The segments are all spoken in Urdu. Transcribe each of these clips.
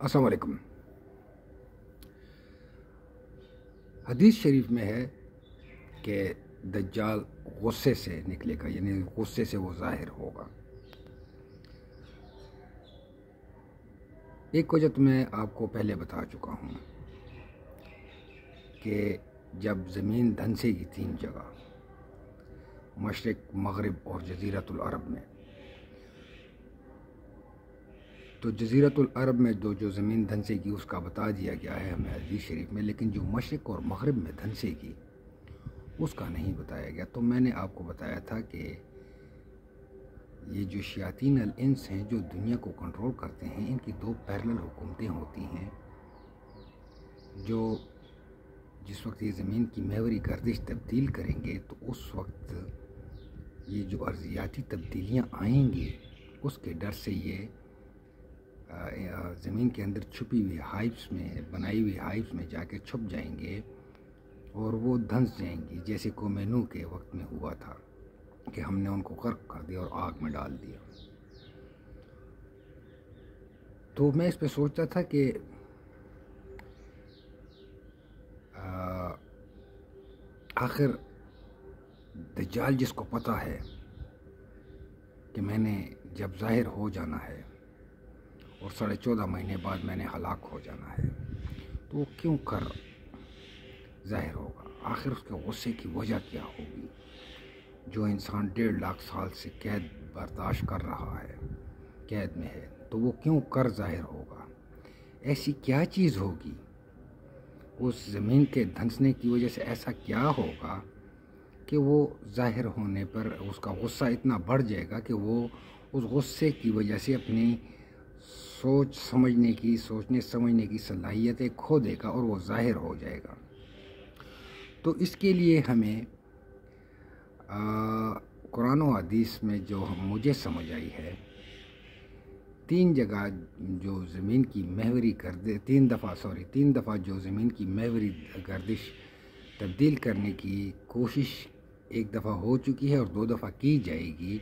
السلام علیکم۔ حدیث شریف میں ہے کہ دجال غصے سے نکلے گا، یعنی غصے سے وہ ظاہر ہوگا۔ ایک وجہ تو میں آپ کو پہلے بتا چکا ہوں کہ جب زمین دھنسے گی 3 جگہ، مشرق، مغرب اور جزیرۃ العرب میں، تو جزیرۃ العرب میں جو زمین دھنسے گی اس کا بتا دیا گیا ہے ہمیں حدیث شریف میں، لیکن جو مشرق اور مغرب میں دھنسے گی اس کا نہیں بتایا گیا۔ تو میں نے آپ کو بتایا تھا کہ یہ جو شیاطین الانس ہیں جو دنیا کو کنٹرول کرتے ہیں، ان کی 2 پیرلل حکومتیں ہوتی ہیں، جو جس وقت یہ زمین کی محوری گردش تبدیل کریں گے تو اس وقت یہ جو ارضیاتی تبدیلیاں آئیں گی اس کے ڈر سے یہ زمین کے اندر چھپی ہوئی ہائپس میں، بنائی ہوئی ہائپس میں جا کے چھپ جائیں گے اور وہ دھنس جائیں گی، جیسے کومینو کے وقت میں ہوا تھا کہ ہم نے ان کو غرق کر دیا اور آگ میں ڈال دیا۔ تو میں اس پہ سوچتا تھا کہ آخر دجال جس کو پتہ ہے کہ میں نے جب ظاہر ہو جانا ہے اور 14.5 مہینے بعد میں نے ہلاک ہو جانا ہے، تو وہ کیوں کر ظاہر ہوگا؟ آخر اس کے غصے کی وجہ کیا ہوگی؟ جو انسان 1.5 لاکھ سال سے قید برداشت کر رہا ہے، قید میں ہے، تو وہ کیوں کر ظاہر ہوگا؟ ایسی کیا چیز ہوگی اس زمین کے دھنسنے کی وجہ سے؟ ایسا کیا ہوگا کہ وہ ظاہر ہونے پر اس کا غصہ اتنا بڑھ جائے گا کہ وہ اس غصے کی وجہ سے اپنی سوچنے سمجھنے کی صلاحیتیں کھو دے گا اور وہ ظاہر ہو جائے گا؟ تو اس کے لیے ہمیں قرآن و حدیث میں جو مجھے سمجھ آئی ہے، 3 جگہ جو زمین کی محوری گردش 3 دفعہ جو زمین کی محوری گردش تبدیل کرنے کی کوشش 1 دفعہ ہو چکی ہے اور 2 دفعہ کی جائے گی،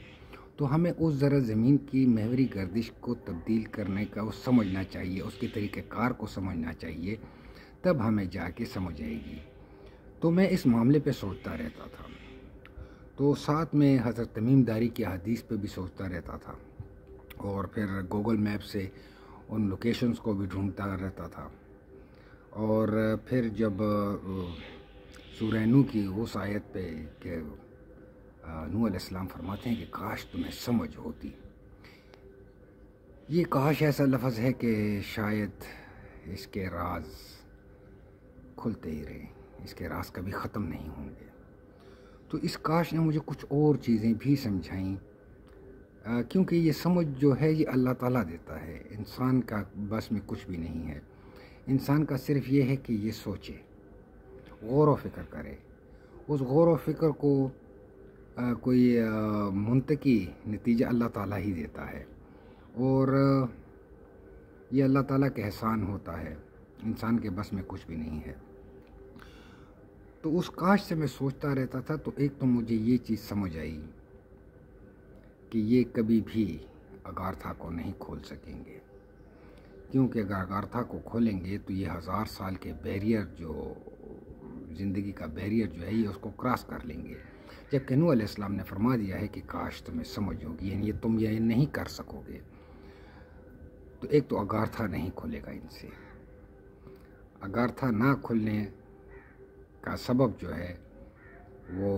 تو ہمیں اس ذرا زمین کی محوری گردش کو تبدیل کرنے کا وہ سمجھنا چاہیے، اس کے طریقہ کار کو سمجھنا چاہیے، تب ہمیں جا کے سمجھ آئے گی۔ تو میں اس معاملے پہ سوچتا رہتا تھا، تو ساتھ میں حضرت تمیم داری کی حدیث پہ بھی سوچتا رہتا تھا، اور پھر گوگل میپ سے ان لوکیشنز کو بھی ڈھونڈتا رہتا تھا، اور پھر جب سورہ نوح کی اس آیت پہ کہ نوح علیہ السلام فرماتے ہیں کہ کاش تمہیں سمجھ ہوتی، یہ کاش ایسا لفظ ہے کہ شاید اس کے راز کھلتے ہی رہیں، اس کے راز کبھی ختم نہیں ہوں گے۔ تو اس کاش نے مجھے کچھ اور چیزیں بھی سمجھائیں، کیونکہ یہ سمجھ جو ہے یہ اللہ تعالیٰ دیتا ہے، انسان کا بس میں کچھ بھی نہیں ہے۔ انسان کا صرف یہ ہے کہ یہ سوچے، غور و فکر کرے، اس غور و فکر کو کوئی منطقی نتیجہ اللہ تعالیٰ ہی دیتا ہے، اور یہ اللہ تعالیٰ کا احسان ہوتا ہے، انسان کے بس میں کچھ بھی نہیں ہے۔ تو اس کاش سے میں سوچتا رہتا تھا، تو ایک تو مجھے یہ چیز سمجھ آئی کہ یہ کبھی بھی اگارتھا کو نہیں کھول سکیں گے، کیونکہ اگر اگارتھا کو کھولیں گے تو یہ 1000 سال کے بیریئر، جو زندگی کا بیریئر جو ہے، یہ اس کو کراس کر لیں گے، جبکہ نوح علیہ السلام نے فرما دیا ہے کہ کاش تمہیں سمجھ ہوگی، یعنی یہ تم یہ نہیں کر سکو گے۔ تو ایک تو اگارتھا نہیں کھلے گا ان سے۔ اگارتھا نہ کھلنے کا سبب جو ہے وہ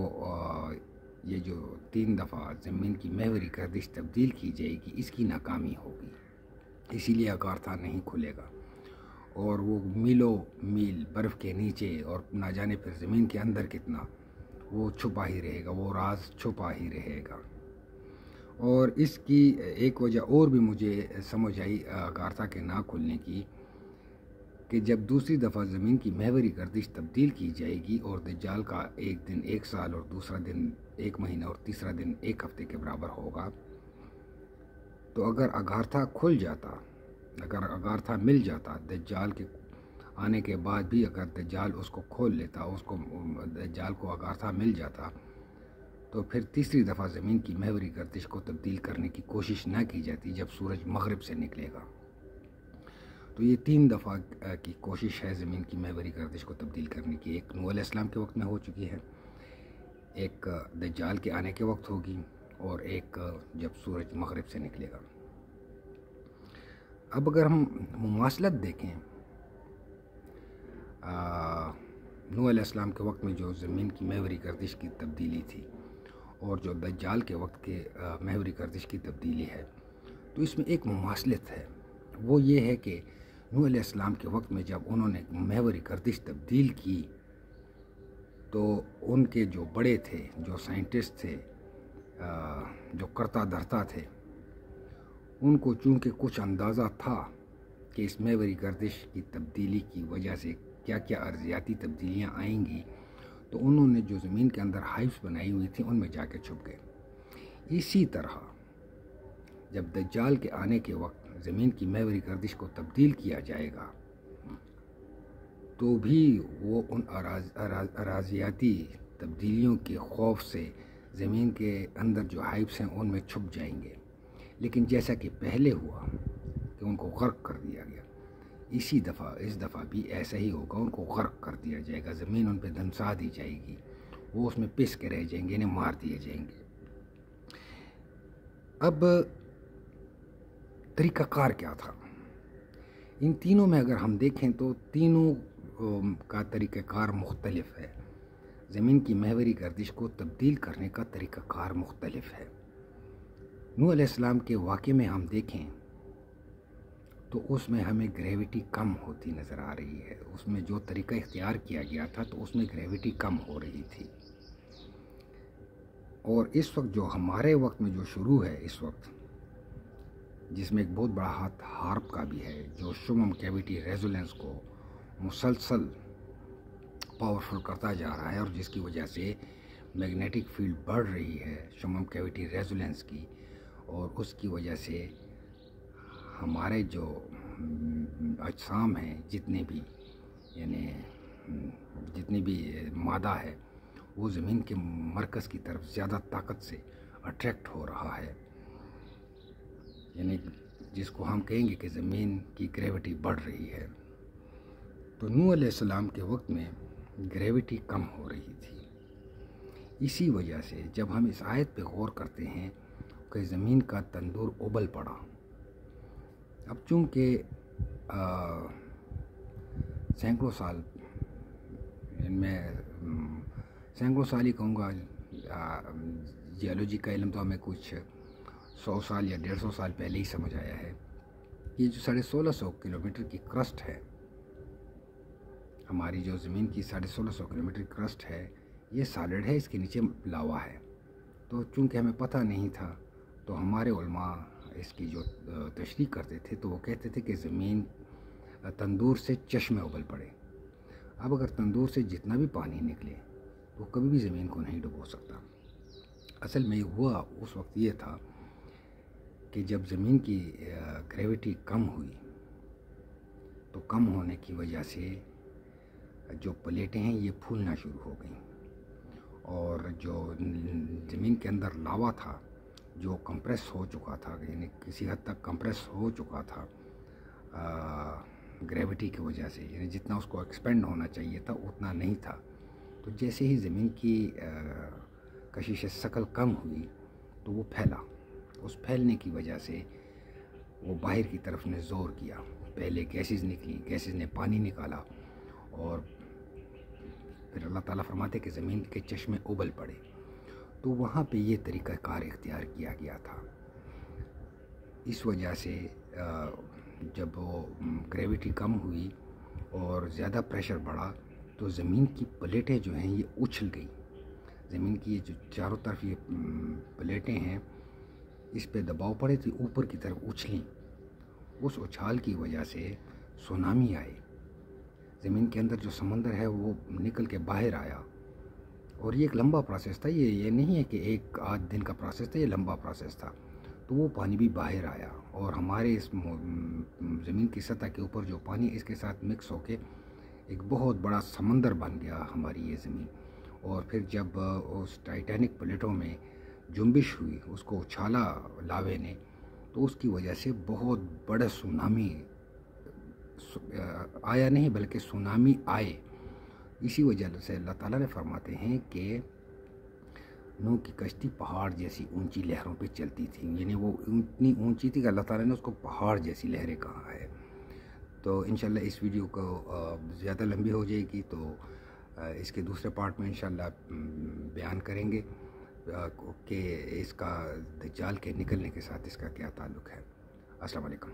یہ جو 3 دفعہ زمین کی محوری گردش تبدیل کی جائے گی، اس کی ناکامی ہوگی، اسی لیے اگارتھا نہیں کھلے گا، اور وہ میلوں میل برف کے نیچے اور نہ جانے پھر زمین کے اندر کتنا، وہ چھپا ہی رہے گا، وہ راز چھپا ہی رہے گا۔ اور اس کی ایک وجہ اور بھی مجھے سمجھ آئی اگارتھا کے نہ کھلنے کی، کہ جب دوسری دفعہ زمین کی محوری گردش تبدیل کی جائے گی اور دجال کا 1 دن 1 سال اور دوسرا دن 1 مہینہ اور تیسرا دن 1 ہفتے کے برابر ہوگا، تو اگر اگارتھا کھل جاتا، اگر اگارتھا مل جاتا دجال کے آنے کے بعد بھی، اگر دجال اس کو کھول لیتا، دجال کو اگارتھا مل جاتا، تو پھر تیسری دفعہ زمین کی محوری گردش کو تبدیل کرنے کی کوشش نہ کی جاتی جب سورج مغرب سے نکلے گا۔ تو یہ 3 دفعہ کی کوشش ہے زمین کی محوری گردش کو تبدیل کرنے کی. ایک نوح علیہ السلام کے وقت میں ہو چکی ہے، ایک دجال کے آنے کے وقت ہوگی، اور ایک جب سورج مغرب سے نکلے گا. اب اگر ہم مماثلت دیکھیں نوح علیہ السلام کے وقت میں جو زمین کی محوری گردش کی تبدیلی تھی اور جو دجال کے وقت کے محوری گردش کی تبدیلی ہے، تو اس میں ایک مماثلت ہے. وہ یہ ہے کہ نوح علیہ السلام کے وقت میں جب انہوں نے محوری گردش تبدیل کی تو ان کے جو بڑے تھے، جو سائنٹسٹ تھے، جو کرتا دھرتا تھے، ان کو چونکہ کچھ اندازہ تھا کہ اس محوری گردش کی تبدیلی کی وجہ سے کیا کیا ارضیاتی تبدیلیاں آئیں گی، تو انہوں نے جو زمین کے اندر ہائیوز بنائی ہوئی تھیں ان میں جا کے چھپ گئے. اسی طرح جب دجال کے آنے کے وقت زمین کی محوری گردش کو تبدیل کیا جائے گا تو بھی وہ ان اراضیاتی تبدیلیوں کے خوف سے زمین کے اندر جو ہائیوز ہیں ان میں چھپ جائیں گے. لیکن جیسا کہ پہلے ہوا کہ ان کو غرق کر دیا گیا، اس دفعہ بھی ایسا ہی ہوگا. ان کو غرق کر دیا جائے گا، زمین ان پہ دھنسا دی جائے گی، وہ اس میں پس کے رہ جائیں گے، انہیں مار دیے جائیں گے. اب طریقہ کار کیا تھا؟ ان تینوں میں اگر ہم دیکھیں تو تینوں کا طریقہ کار مختلف ہے. زمین کی محوری گردش کو تبدیل کرنے کا طریقہ کار مختلف ہے. نوح علیہ السلام کے واقعے میں ہم دیکھیں تو اس میں ہمیں گریویٹی کم ہوتی نظر آ رہی ہے. اس میں جو طریقہ اختیار کیا گیا تھا تو اس میں گریویٹی کم ہو رہی تھی. اور اس وقت جو ہمارے وقت میں جو شروع ہے اس وقت، جس میں ایک بہت بڑا ہاتھ ہارپ کا بھی ہے، جو شمم کیویٹی ریزولنس کو مسلسل پاورفل کرتا جا رہا ہے، اور جس کی وجہ سے میگنیٹک فیلڈ بڑھ رہی ہے شمم کیویٹی ریزولنس کی، اور اس کی وجہ سے ہمارے جو اجسام ہیں جتنے بھی مادہ ہے وہ زمین کے مرکز کی طرف زیادہ طاقت سے اٹریکٹ ہو رہا ہے. یعنی جس کو ہم کہیں گے کہ زمین کی گریویٹی بڑھ رہی ہے. تو نوح علیہ السلام کے وقت میں گریویٹی کم ہو رہی تھی. اسی وجہ سے جب ہم اس آیت پہ غور کرتے ہیں کہ زمین کا تندور ابل پڑا، اب چونکہ سینکڑوں سال ہی کہوں گا، جیولوجی کا علم تو ہمیں کچھ 100 سال یا 150 سال پہلے ہی سمجھ آیا ہے. یہ جو 1650 کلومیٹر کی کرسٹ ہے، ہماری جو زمین کی 1650 کلومیٹر کرسٹ ہے، یہ سالڈ ہے، اس کے نیچے لاوا ہے. تو چونکہ ہمیں پتہ نہیں تھا تو ہمارے علماء اس کی جو تشریح کرتے تھے تو وہ کہتے تھے کہ زمین تندور سے چشمے ابل پڑے. اب اگر تندور سے جتنا بھی پانی نکلے تو کبھی بھی زمین کو نہیں ڈبو سکتا. اصل میں ہوا اس وقت یہ تھا کہ جب زمین کی گریویٹی کم ہوئی تو کم ہونے کی وجہ سے جو پلیٹیں ہیں یہ پھولنا شروع ہو گئیں، اور جو زمین کے اندر لاوا تھا جو کمپریس ہو چکا تھا، یعنی کسی حد تک کمپریس ہو چکا تھا گریویٹی کی وجہ سے، یعنی جتنا اس کو ایکسپینڈ ہونا چاہیے تھا اتنا نہیں تھا. تو جیسے ہی زمین کی کشش ثقل کم ہوئی تو وہ پھیلا. اس پھیلنے کی وجہ سے وہ باہر کی طرف نے زور کیا. پہلے گیسز نکلی، گیسز نے پانی نکالا، اور پھر اللہ تعالیٰ فرماتے کہ زمین کے چشمے ابل پڑے. تو وہاں پہ یہ طریقہ کار اختیار کیا گیا تھا. اس وجہ سے جب وہ گریویٹی کم ہوئی اور زیادہ پریشر بڑھا تو زمین کی پلیٹیں جو ہیں یہ اچھل گئی. زمین کی یہ جو چاروں طرف یہ پلیٹیں ہیں اس پہ دباؤ پڑے تھے، اوپر کی طرف اچھلیں. اس اچھال کی وجہ سے سونامی آئی. زمین کے اندر جو سمندر ہے وہ نکل کے باہر آیا، اور یہ ایک لمبا پروسیس تھا. یہ نہیں ہے کہ ایک آدھ دن کا پروسیس تھا، یہ لمبا پروسیس تھا. تو وہ پانی بھی باہر آیا، اور ہمارے اس زمین کی سطح کے اوپر جو پانی اس کے ساتھ مکس ہو کے ایک بہت بڑا سمندر بن گیا ہماری یہ زمین. اور پھر جب اس ٹائٹینک پلیٹوں میں جنبش ہوئی، اس کو اچھالا لاوے نے، تو اس کی وجہ سے بہت بڑا سونامی آیا نہیں بلکہ سونامی آئے، اسی وجہ سے اللہ تعالیٰ نے فرماتے ہیں کہ نوح کی کشتی پہاڑ جیسی اونچی لہروں پہ چلتی تھی، یعنی وہ اتنی اونچی تھی کہ اللہ تعالیٰ نے اس کو پہاڑ جیسی لہریں کہا ہے۔ تو انشاءاللہ اس ویڈیو کو زیادہ لمبی ہو جائے گی، تو اس کے دوسرے پارٹ میں انشاءاللہ بیان کریں گے کہ اس کا دجال کے نکلنے کے ساتھ اس کا کیا تعلق ہے۔ السلام علیکم۔